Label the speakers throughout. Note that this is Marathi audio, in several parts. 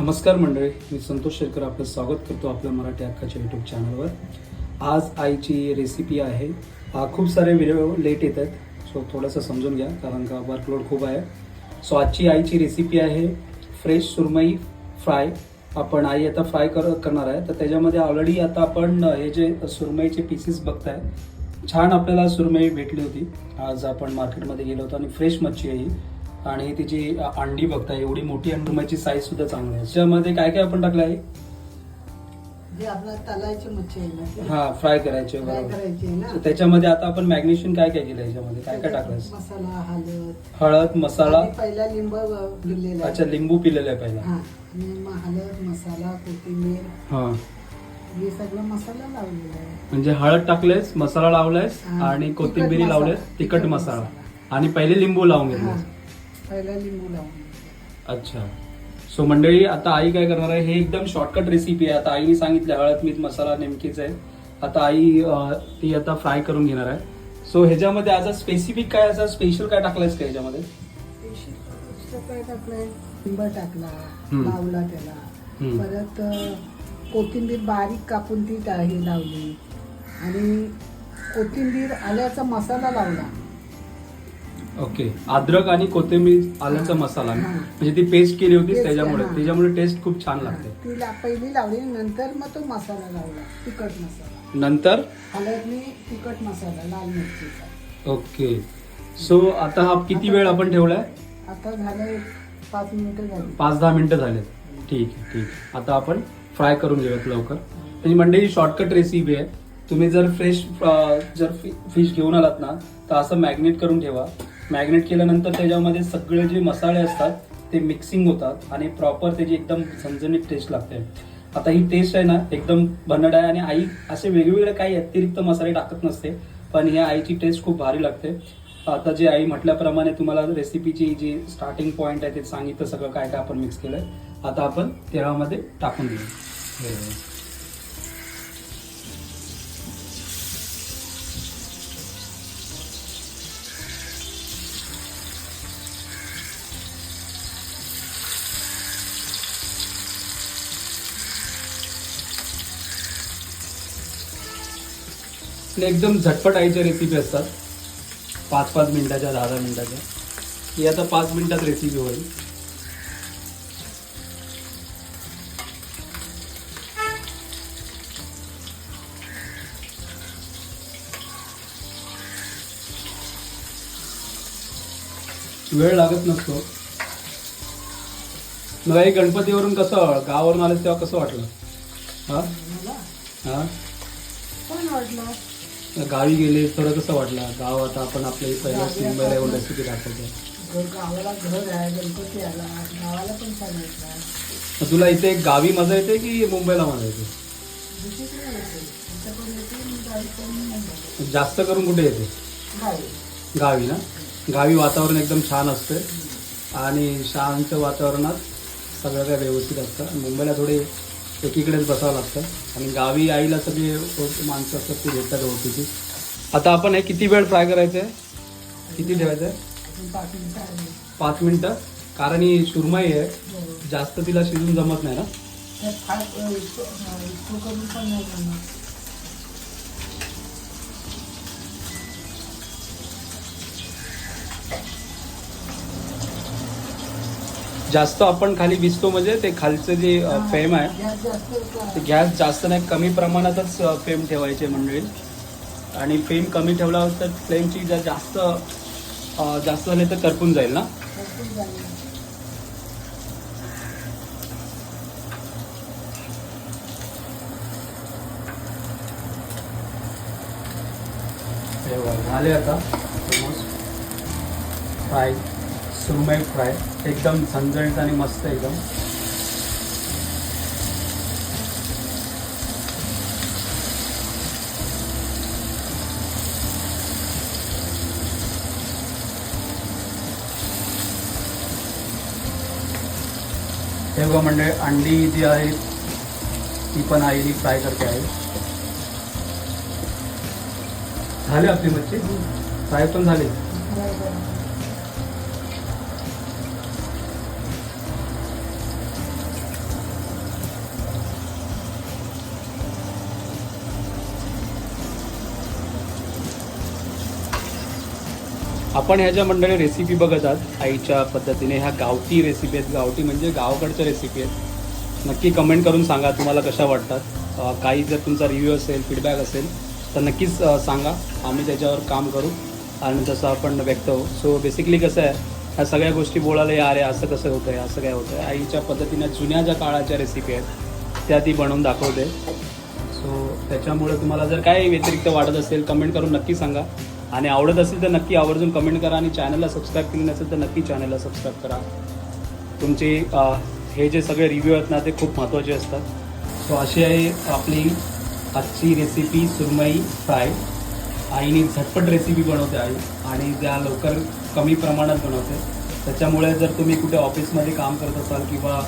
Speaker 1: नमस्कार मंडळी, मी संतोष शेरकर आपलं स्वागत करतो आपल्या मराठी हक्काच्या यूट्यूब चॅनलवर. आज आईची रेसिपी आहे. खूप सारे व्हिडिओ लेट येत आहेत, सो थोडंसं समजून घ्या कारण का वर्कलोड खूप आहे. सो आजची आईची रेसिपी आहे फ्रेश सुरमई फ्राय. आपण आई आता फ्राय करणार आहे. तर त्याच्यामध्ये ऑलरेडी आता आपण हे जे सुरमईचे पीसेस बघताय, छान आपल्याला सुरमई भेटली होती. आज आपण मार्केटमध्ये गेलो होतो आणि फ्रेश मच्छी आहे ही. आणि तिची अंडी बघताय, एवढी मोठी अंडीची साईज सुद्धा चांगली आहे. त्याच्यामध्ये काय काय आपण टाकलं आहे?
Speaker 2: जे आपला तलायची मच्छी आहे ना,
Speaker 1: हा, फ्राय करायचे
Speaker 2: फ्राय
Speaker 1: बरोबर.
Speaker 2: करायची आहे ना.
Speaker 1: तर त्याच्यामध्ये आता आपण मॅग्नेशियन काय काय केलं याच्यामध्ये? काय काय टाकलं?
Speaker 2: मसाला,
Speaker 1: हळद, मसाला.
Speaker 2: आणि पहिला लिंब पिळलेला आहे.
Speaker 1: अच्छा, लिंबू पिलेलं आहे पहिला.
Speaker 2: हा, आणि मग हळद, मसाला, कोथिंबीर,
Speaker 1: हा,
Speaker 2: हे सगळं मसाला लावलेला आहे.
Speaker 1: म्हणजे हळद टाकलेस, मसाला लावलायस आणि कोथिंबीर लावलेस, तिखट मसाला आणि पहिले लिंबू लावून
Speaker 2: हा,
Speaker 1: घेतलं.
Speaker 2: पहिला लिंबू लावून.
Speaker 1: अच्छा. सो मंडळी, आता आई काय करणार आहे? हे एकदम शॉर्टकट रेसिपी आहे. आता आईने सांगितलं हळद, मीठ, मसाला नेमकीच आहे. आता आई ती आता फ्राय करून घेणार आहे. सो ह्याच्यामध्ये आज स्पेसिफिक काय, असं स्पेशल काय टाकलंयस का ह्याच्यामध्ये?
Speaker 2: काय टाकलंय? लिंब टाकला, लावला त्याला. परत कोथिंबीर बारीक कापून ती हे लावली आणि कोथिंबीर आल्याचा मसाला लावला.
Speaker 1: ओके, अद्रक आणि कोथिंबीर आल्याचा मसाला, म्हणजे ती पेस्ट केली होती त्याच्यामुळे टेस्ट खूप छान लागते.
Speaker 2: तिला पहिली लावली, नंतर मग तो मसाला लावला, तिखट मसाला.
Speaker 1: नंतर
Speaker 2: हळदनी तिखट मसाला, लाल मिरचीचा.
Speaker 1: ओके. सो आता हा किती वेळ आपण ठेवलाय?
Speaker 2: आता झालं 5 मिनिटं झाली.
Speaker 1: 5-10 मिनिटं झालेत. ठीक आहे, ठीक आहे. आता आपण फ्राय करून घेऊयात लवकर. म्हणजे मंडळी, शॉर्टकट रेसिपी आहे. तुम्ही जर फ्रेश फिश घेऊन आलात ना, तर असं मॅग्नेट करून ठेवा. मॅग्नेट केल्यानंतर त्याच्यामध्ये सगळे जे मसाले असतात ते मिक्सिंग होतात आणि प्रॉपर त्याची एकदम झणझणीत टेस्ट लागते. आता ही टेस्ट आहे ना, एकदम भन्नाट आहे. आणि आई असे वेगवेगळे काही अतिरिक्त मसाले टाकत नसते, पण ह्या आईची टेस्ट खूप भारी लागते. आता जे आई म्हटल्याप्रमाणे तुम्हाला रेसिपीची जी स्टार्टिंग पॉईंट आहे ते सांगितलं, सगळं काय काय आपण मिक्स केलंय. आता आपण तेलामध्ये टाकून देऊ. एकदम झटपट आईच्या रेसिपी असतात, 5-5 मिनिटाच्या, 10-10 मिनिटाच्या. ही आता 5 मिनिटात रेसिपी होईल. वेळ लागत नसतो. मला हे गणपतीवरून कसं, गावावरून आलं तेव्हा कसं वाटलं? हा हा,
Speaker 2: छान वाटलं.
Speaker 1: गावी गेले थोडं कसं वाटलं? गाव आता आपण आपल्या पहिल्याच मुंबईला येऊन रेसिपी दाखवतो.
Speaker 2: गावाला घर आहे, गणपती आला, गावाला पण छान वाटलं.
Speaker 1: तुला इथे गावी मजा येते की मुंबईला मजा येते? जास्त करून कुठे येते? गावी ना. गावी वातावरण एकदम छान असते आणि शांत वातावरणात सगळं काय व्यवस्थित असतं. मुंबईला थोडे एकीकडेच बसावं लागतं आणि गावी आईला सगळे माणसं असतात ते भेटतात ओळखीची. आता आपण हे किती वेळ फ्राय करायचं आहे? किती ठेवायचं आहे? 5 मिनिटं. कारण ही सुरमई आहे, जास्त तिला शिजून जमत नाही ना. जास्त आपण खाली भिजतो म्हणजे ते खालचं जे फ्लेम आहे ते गॅस जास्त नाही, कमी प्रमाणातच फ्लेम ठेवायचे मंडळी. आणि फ्लेम कमी ठेवला तर फ्लेमची जर जास्त झाले तर करपून जाईल ना. झाले आता फ्राय, सुरमई फ्राय एकदम झणझणीत आणि मस्त एकदम. हे बघा म्हणजे अंडी जी आहे ती पण आईने फ्राय करते आहे. झाली आपली मच्छी फ्राय पण झाली. आपण ह्या ज्या मंडळी रेसिपी बघत आहात आईच्या पद्धतीने, ह्या गावठी रेसिपी आहेत. गावठी म्हणजे गावाकडच्या रेसिपी आहेत. नक्की कमेंट करून सांगा तुम्हाला कशा वाटतात. काही जर तुमचा रिव्ह्यू असेल, फीडबॅक असेल तर नक्कीच सांगा. आम्ही त्याच्यावर काम करू आणि जसं आपण व्यक्त होऊ. सो बेसिकली कसं आहे, ह्या सगळ्या गोष्टी बोलायला या अरे असं कसं होतं आहे, असं काय होतं आहे. आईच्या पद्धतीने जुन्या ज्या काळाच्या रेसिपी आहेत त्या ती बनवून दाखवते. सो त्याच्यामुळे तुम्हाला जर काय व्यतिरिक्त वाटत असेल कमेंट करून नक्की सांगा. आणि आवडत असेल तर नक्की आवर्जून कमेंट करा. आणि चॅनलला सबस्क्राईब केली नसेल तर नक्की चॅनलला सबस्क्राईब करा. तुमचे हे जे सगळे रिव्ह्यू आहेत ना ते खूप महत्त्वाचे असतात. सो अशी आहे आपली आजची रेसिपी सुरमई फ्राय. आईने झटपट रेसिपी बनवते आई आणि त्या लवकर कमी प्रमाणात बनवते. त्याच्यामुळे जर तुम्ही कुठे ऑफिसमध्ये काम करत असाल किंवा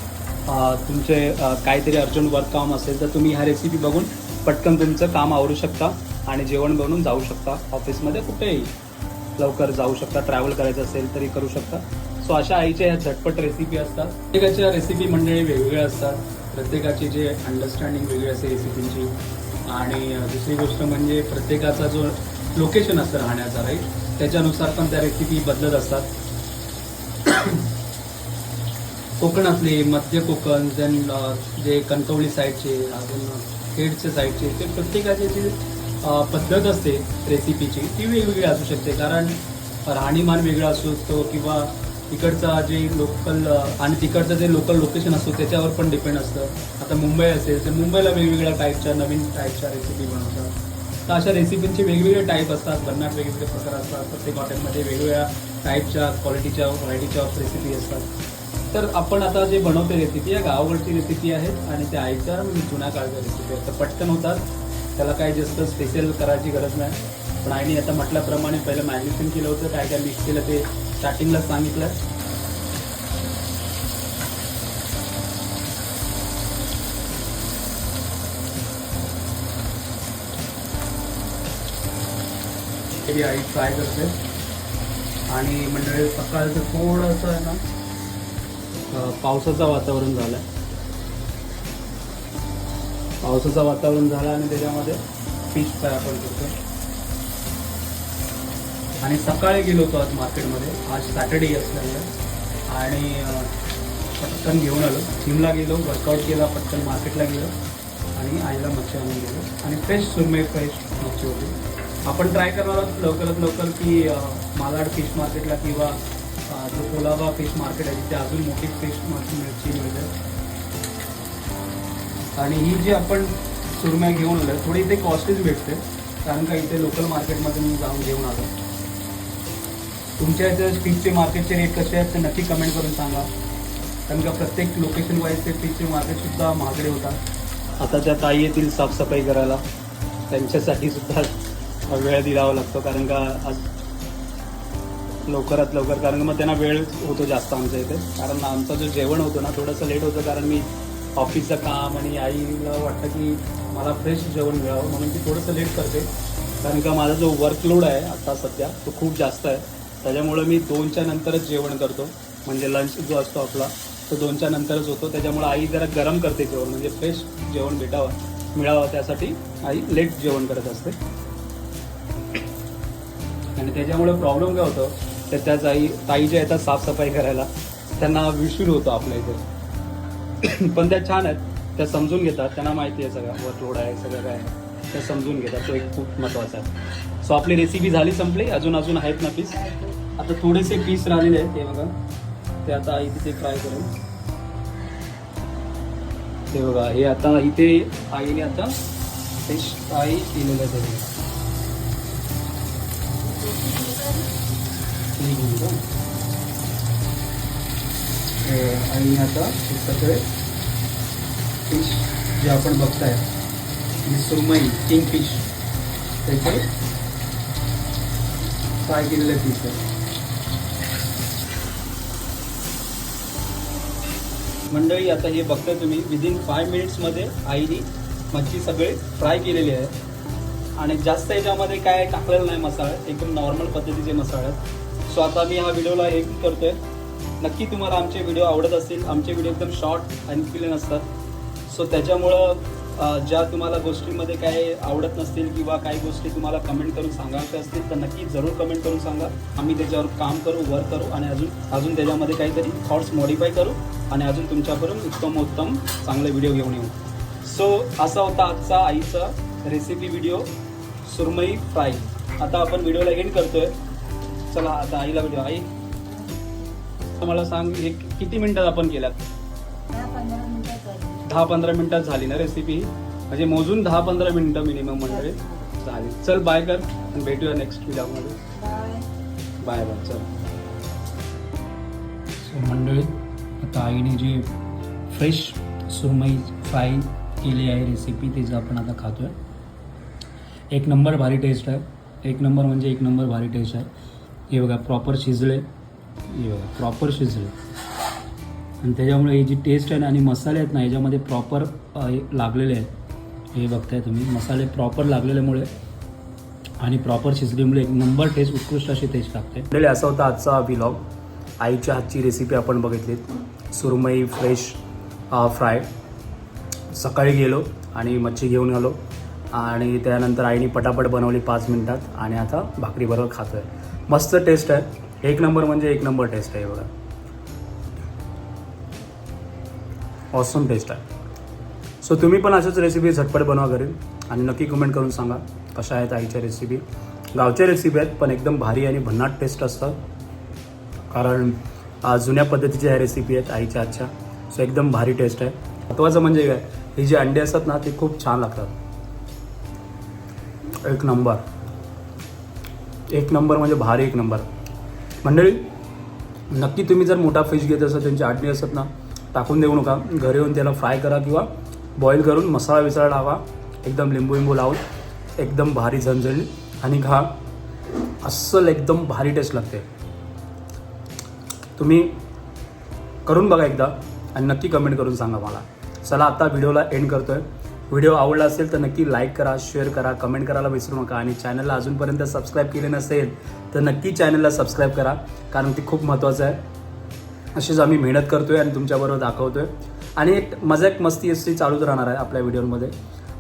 Speaker 1: तुमचे काहीतरी अर्जंट वर्क काम असेल तर तुम्ही ह्या रेसिपी बघून पटकन तुमचं काम आवरू शकता आणि जेवण बनवून जाऊ शकता. ऑफिसमध्ये कुठेही लवकर जाऊ शकता. ट्रॅव्हल करायचं असेल तरी करू शकता. सो अशा आईच्या ह्या झटपट रेसिपी असतात. प्रत्येकाच्या रेसिपी मंडळी वेगवेगळ्या असतात. प्रत्येकाची जे अंडरस्टँडिंग वेगळी असते रेसिपींची. आणि दुसरी गोष्ट म्हणजे प्रत्येकाचा जो लोकेशन असतं राहण्याचा राईट त्याच्यानुसार पण त्या रेसिपी बदलत असतात. कोकणातले, मध्य कोकण, देन जे कणकवली साईडचे, अजून खेडच्या साईडचे, ते प्रत्येकाची जी पद्धत असते रेसिपीची ती वेगवेगळी असू शकते. कारण राहणीमान वेगळा असू शकतो किंवा तिकडचा जे लोकल आणि तिकडचं जे लोकल लोकेशन असतो त्याच्यावर पण डिपेंड असतं. आता मुंबई असेल तर मुंबईला वेगवेगळ्या टाईपच्या नवीन टाईपच्या रेसिपी बनवतात. तर अशा रेसिपींचे वेगवेगळे टाईप असतात. बनण्यात वेगवेगळे प्रकार असतात. प्रत्येक हॉटेलमध्ये वेगवेगळ्या टाईपच्या क्वालिटीच्या व्हरायटीच्या रेसिपी असतात. तर आपण आता जे बनवते रेसिपी या गावाकडची रेसिपी आहेत आणि त्या आईच्या जुन्या काळच्या रेसिपी आहेत. तर पटकन होतात. त्याला काही जास्त स्पेशल करायची गरज नाही. पण आईने आता म्हटल्याप्रमाणे पहिलं मॅरिनेशन केलं होतं. काय काय मिक्स केलं ते स्टार्टिंगला सांगितलं. ही आई फ्राय करते. आणि मंडळी सकाळचं थोडंसं आहे ना पावसाचं वातावरण झालं. पावसाचं वातावरण झालं आणि त्याच्यामध्ये फिश फ्राय आपण करतो. आणि सकाळी गेलो होतो आज मार्केटमध्ये. आज सॅटर्डे असल्यामुळे आणि पटकन घेऊन आलो. जिमला गेलो, वर्कआउट केला, पटकन मार्केटला गेलो आणि आईला मच्छी आणून गेलो. आणि फ्रेश सुरमई फ्रेश मच्छी होती. आपण ट्राय करणार आहोत लवकरात लवकर की मालाड फिश मार्केटला किंवा जो कोलाबा फिश मार्केट आहे तिथे अजून मोठी फिश मच्छी मिळते. आणि ही जी आपण सुरमई घेऊन आलो थोडी इथे कॉस्टलीच भेटते. कारण का इथे लोकल मार्केटमध्ये मी जाऊन घेऊन आलो. तुमच्या इथे फिशचे मार्केटचे रेट कसे आहेत ते नक्की कमेंट करून सांगा. कारण का प्रत्येक लोकेशन वाईज ते फिशचे मार्केटसुद्धा महागडे होतात. आता त्या ताई येतील साफसफाई करायला. त्यांच्यासाठी सुद्धा वेळ द्यावा लागतो. कारण का आज लवकरात लवकर कारण का मग त्यांना वेळ होतो जास्त आमच्या इथे. कारण आमचं जो जेवण होतं ना थोडंसं लेट होतं. कारण मी ऑफिसचं काम आणि आईला वाटतं की मला फ्रेश जेवण मिळावं म्हणून ती थोडंसं लेट करते. कारण का माझा जो वर्कलोड आहे आता सध्या तो खूप जास्त आहे. त्याच्यामुळं मी 2च्या नंतरच जेवण करतो. म्हणजे लंच जो असतो आपला तो 2च्या नंतरच होतो. त्याच्यामुळं आई जरा गरम करते जेवण म्हणजे फ्रेश जेवण मिळावं त्यासाठी आई लेट जेवण करत असते. आणि त्याच्यामुळे प्रॉब्लेम काय होतो तर त्या ताई ज्या येतात साफसफाई करायला त्यांना विशूर होतो आपल्या इथे. पण त्या छान आहेत. त्या समजून घेतात. त्यांना माहिती आहे सगळं वर्कलोड आहे सगळं काय आहे त्या समजून घेतात. तो एक खूप महत्त्वाचा आहे. सो आपली रेसिपी झाली संपली. अजून आहेत ना पीस. आता थोडेसे पीस राहिलेले आहेत ते बघा. ते आता आई तिथे फ्राय करेल. ते बघा हे आता इथे आईने आता फिश फ्राय केलेलं आहे. आणि आता सगळे फिश जे आपण बघताय सुरमई किंग फिश त्याचे फ्राय केलेले पीस आहे. मंडळी आता हे बघताय तुम्ही विदिन 5 मिनिट्समध्ये आईने मच्छी सगळे फ्राय केलेली आहे. आणि जास्त याच्यामध्ये काय टाकलेलं नाही मसाला. एकदम नॉर्मल पद्धतीचे मसाले आहेत. सो आता मी हा व्हिडिओला एक करतोय. नक्की तुम्हाला आमचे व्हिडिओ आवडत असतील. आमचे व्हिडिओ एकदम शॉर्ट आणि क्लीन असतात. सो त्याच्यामुळं ज्या तुम्हाला गोष्टींमध्ये काय आवडत नसतील किंवा काही गोष्टी तुम्हाला कमेंट करून सांगायच्या असतील तर नक्की जरूर कमेंट करून सांगा. आम्ही त्याच्यावर काम करू, वर्क करू आणि अजून त्याच्यामध्ये काहीतरी थॉट्स मॉडिफाय करू आणि अजून तुमच्यापर्यंत उत्तम चांगले व्हिडिओ घेऊन येऊ. सो असा होता आजचा आईचा रेसिपी व्हिडिओ सुरमई फ्राय. आता आपण व्हिडिओला एंड करतोय. चला आता आईला व्हिडिओ. आई मला सांग, हे किती मिनिटात आपण केल्यात? 10-15 मिनिटात झाली ना रेसिपी. म्हणजे मोजून 10-15 मिनिटं मिनिमम म्हणजे झाली. चल बाय कर आणि भेटूया नेक्स्ट व्हिडिओमध्ये. Bye bye. चल मंडळी, आता आईने जी फ्रेश सुरमई फ्राय केली आहे रेसिपी तिचं आपण आता खातोय. एक नंबर भारी टेस्ट आहे. एक नंबर म्हणजे एक नंबर भारी टेस्ट आहे. हे बघा प्रॉपर शिजले. हे बघा प्रॉपर शिजले आणि त्याच्यामुळे ही जी टेस्ट आहे ना आणि मसाले आहेत ना याच्यामध्ये प्रॉपर लागलेले आहेत. हे बघताय तुम्ही, मसाले प्रॉपर लागलेल्यामुळे आणि प्रॉपर शिजल्यामुळे एक नंबर टेस्ट, उत्कृष्ट अशी टेस्ट लागते. असा होता आजचा व्लॉग. आईच्या हातची रेसिपी आपण बघितलीत, सुरमई फ्रेश फ्राय. सकाळी गेलो आणि मच्छी घेऊन आलो आणि त्यानंतर आईने पटापट बनवली 5 मिनिटात आणि आता भाकरीबरोबर खातो आहे. मस्त टेस्ट आहे. एक नंबर म्हणजे एक नंबर टेस्ट आहे. बघा ऑसम टेस्ट आहे. सो तुम्ही पण अशाच रेसिपी झटपट बनवा घरी आणि नक्की कमेंट करून सांगा कशा आहेत आईच्या रेसिपी. गावच्या रेसिपी आहेत पण एकदम भारी आणि भन्नाट टेस्ट असतात कारण जुन्या पद्धतीच्या ह्या रेसिपी आहेत आईच्या हातच्या. सो एकदम भारी टेस्ट आहे. महत्त्वाचं म्हणजे काय, हे जे अंडे असतात ना ते खूप छान लागतात. एक नंबर, एक नंबर म्हणजे भारी एक नंबर. मंडळी नक्की तुम्ही जर मोठा फिश घेत असाल त्यांची अंडी असतात ना टाकून देऊ नका. घरी येऊन त्याला फ्राय करा किंवा बॉईल करून मसाला विसाळा लावा, एकदम लिंबू लावून एकदम भारी झणझणी आणि खा. अस्सल एकदम भारी टेस्ट लागते. तुम्ही करून बघा एकदा आणि नक्की कमेंट करून सांगा मला. चला आता व्हिडिओला एंड करतोय. व्हिडिओ आवडला असेल तर नक्की लाईक करा, शेअर करा, कमेंट करायला विसरू नका आणि चॅनलला अजूनपर्यंत सबस्क्राईब केले नसेल तर नक्की चॅनलला सबस्क्राईब करा कारण ते खूप महत्त्वाचं आहे. अशीच आम्ही मेहनत करतोय आणि तुमच्याबरोबर दाखवतोय आणि एक मजाक मस्ती अशी चालूच राहणार आहे आपल्या व्हिडिओमध्ये.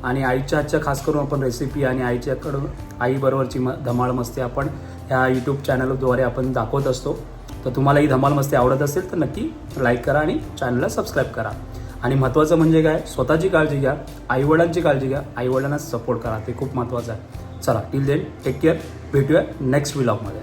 Speaker 1: आणि आईच्या हातच्या खास करून आपण रेसिपी आणि आईच्याकडून आईबरोबरची धमाल मस्ती आपण ह्या यूट्यूब चॅनलद्वारे आपण दाखवत असतो. तर तुम्हाला ही धमाल मस्ती आवडत असेल तर नक्की लाईक करा आणि चॅनलला सबस्क्राईब करा. आणि महत्त्वाचं म्हणजे काय, स्वतःची काळजी घ्या, आईवडिलांची काळजी घ्या, आईवडिलांना सपोर्ट करा, ते खूप महत्त्वाचं आहे. चला टिल देन टेक केअर. भेटूया नेक्स्ट व्लॉगमध्ये.